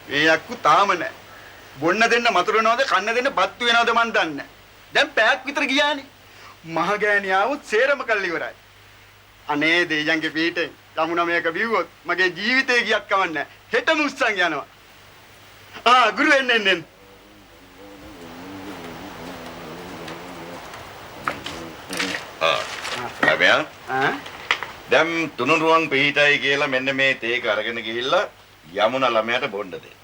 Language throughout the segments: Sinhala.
මේ යක්කු තාම නැහැ. බොන්න දෙන්න මතුරු වෙනවද කන්න දෙන්න බත්තු වෙනවද මන් දන්නේ නැහැ. දැන් පැයක් විතර ගියානේ. මහ ගෑණියාවුත් සේරම කල්ලි ඉවරයි. අනේ දෙයයන්ගේ පීඨේ යමුනා මේක බිව්වොත් මගේ ජීවිතේ ගියක් කවන්නේ නැහැ. හෙටම උස්සන් යනවා. ගුරු එන්න. ලැබෙන දැන් තුනුරුවන් පිටයි කියලා මෙන්න මේ තේක අරගෙන ගිහිල්ලා යමුනා ළමයාට බොන්න දෙන්න.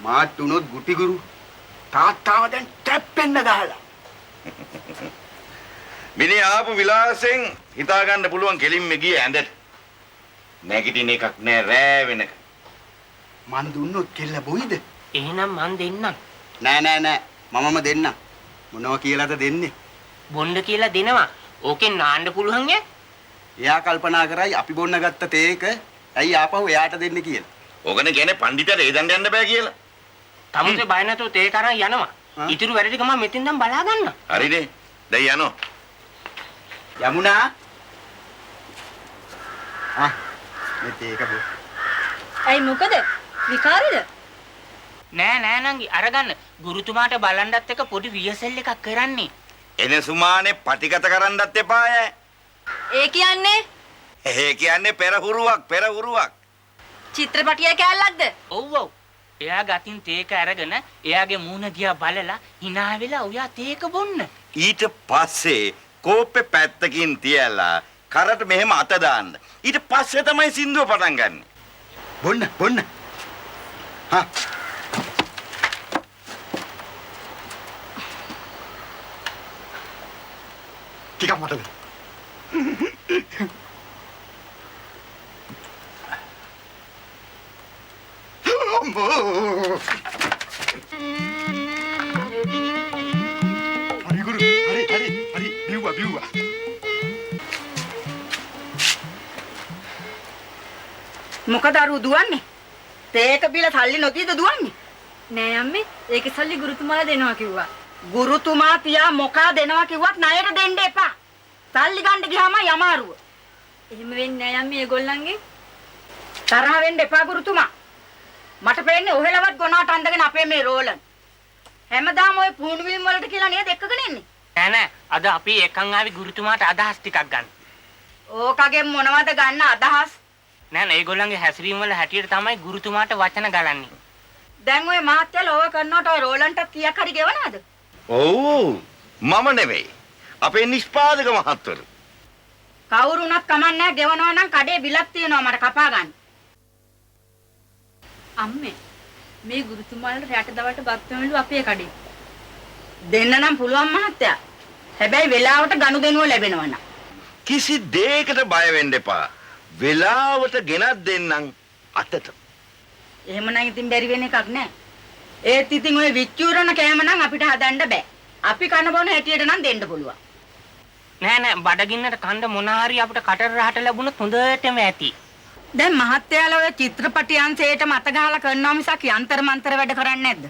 මාත් උනොත් ගුටි ගුරු තාත්තාව දැන් ටැප්පෙන්න ගහලා. මිනිහ ආපු විලාසෙන් හිතා ගන්න පුළුවන් කෙලින්ම ගිය ඇඳට. නැගිටින එකක් නෑ රෑ වෙනක. මන් දුන්නොත් කෙල්ල බොයිද? එහෙනම් මන් දෙන්නම්. නෑ මමම දෙන්නම්. මොනවා කියලාද දෙන්නේ? බොන්න කියලා දෙනවා. ඕකෙන් නාන්න පුළුවන් ඈ. එයා කල්පනා කරයි අපි බොන්න ගත්ත තේක ඇයි ආපහු එයාට දෙන්න කියලා. ඕකනේ කියන්නේ පඬිතට ඒදන්න යන්න බෑ කියලා. තමුසේ බය නැතුව තේ කරන් යනවා. ඉතුරු වැඩ ටික මම මෙතෙන් නම් බලා ගන්නම්. හරිනේ. දැන් යනවා. යමුනා. මේ තේක බො. ඇයි මොකද? විකාරද? නෑ නංගි අරගන්න. ගුරුතුමාට බලන්නත් එක පොඩි රියසල් එකක් කරන්නේ. එනේ සුමානේ පටිගත කරන්නත් එපා ඈ. ඒ කියන්නේ ඒ කියන්නේ පෙරහුරුවක්. චිත්‍රපටිය කැලලක්ද? ඔව්. එයා ගතින් තේක අරගෙන එයාගේ මූණ දිහා බලලා hina වෙලා ඔයා තේක බොන්න. ඊට පස්සේ කෝප්පේ පැත්තකින් තියලා කරට මෙහෙම අත දාන්න. ඊට පස්සේ තමයි සින්දුව පටන් ගන්න. බොන්න. ටිකක් මට දෙන්න. හරි ගුරු හරි බිව්වා. මොකද අර දුවන්නේ? තේක බිල සල්ලි නොතියද දුවන්නේ? නෑ අම්මේ ඒකේ සල්ලි ගුරුතුමාලා දෙනවා කිව්වා. ගුරුතුමා පියා මොකා දෙනවා කිව්වත් ණයට දෙන්න එපා. සල්ලි ගන්න ගියාම යමාරුව. එහෙම වෙන්නේ නෑ අම්මේ ඒගොල්ලන්ගේ. තරහ වෙන්න එපා ගුරුතුමා. මට පේන්නේ ඔහෙලවත් ගොනාට අඳගෙන අපේ මේ රෝලන්. හැමදාම ওই පුණු වීම වලට කියලා නේද එක්කගෙන ඉන්නේ? නෑ අද අපි එකන් ආවි ගුරුතුමාට අදහස් ටිකක් ගන්න. ඕකගෙන් මොනවද ගන්න අදහස්? නෑ ඒගොල්ලන්ගේ හැසිරීම වල හැටියට තමයි ගුරුතුමාට වචන ගලන්නේ. දැන් ওই මහත්තයලා ඕව කරනකොට ඔය රෝලන්ට කීයක් හරි ගෙවනවද? ඔව් මම නෙවෙයි. අපේ නිෂ්පාදක මහත්වරු. කවුරු උනත් කමන්නේ ගෙවනවා නම් කඩේ බිලක් තියෙනවා මට කපා ගන්න. අම්මේ මේ ගුරුතුමාලට රැට දවල්ට බත් වෙනලු අපේ කඩේ. දෙන්න නම් පුළුවන් මහත්තයා. හැබැයි වෙලාවට ගනුදෙනුව ලැබෙනවා නම්. කිසි දෙයකට බය වෙන්න එපා. වෙලාවට ගෙනත් දෙන්නම් අතට. එහෙමනම් ඉතින් බැරි වෙන එකක් නෑ. ඒත් ඉතින් ඔය විච්චූරණ කෑම නම් අපිට හදන්න බෑ. අපි කන බොන හැටියට නම් දෙන්න පුළුවන්. නෑ බඩගින්නට කන්න මොන හරි අපිට කටර රහට ලැබුණොත් හොඳටම ඇති. දැන් මහත්තයාලා ඔය චිත්‍රපටි අංශයට මත ගහලා කරනවා මිසක් යන්තර මන්තර වැඩ කරන්නේ නැද්ද?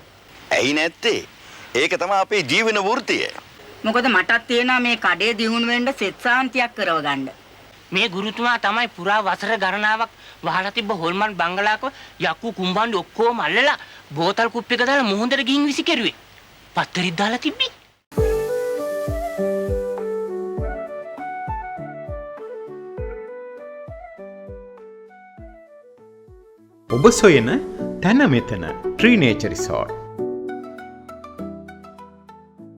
ඇයි නැත්තේ? ඒක තමයි අපේ ජීවන වෘත්තිය. මොකද මටත් තියෙනවා මේ කඩේ දියුණු වෙන්න සෙත් සාන්තියක් කරව ගන්න. මේ ගුරුතුමා තමයි පුරා වසර ගණනාවක් වහලා තිබ්බ හොල්මන් බංගලාක යක්කු කුම්බාණ්ඩි ඔක්කොම අල්ලලා බෝතල් කුප්පයක දාලා මුහුදට ගිහින් විසි කෙරුවේ. පත්තරෙත් දාලා තිබ්බි. ඔබ සොයන තැන මෙතන ට්‍රී නේචර් රිසෝට්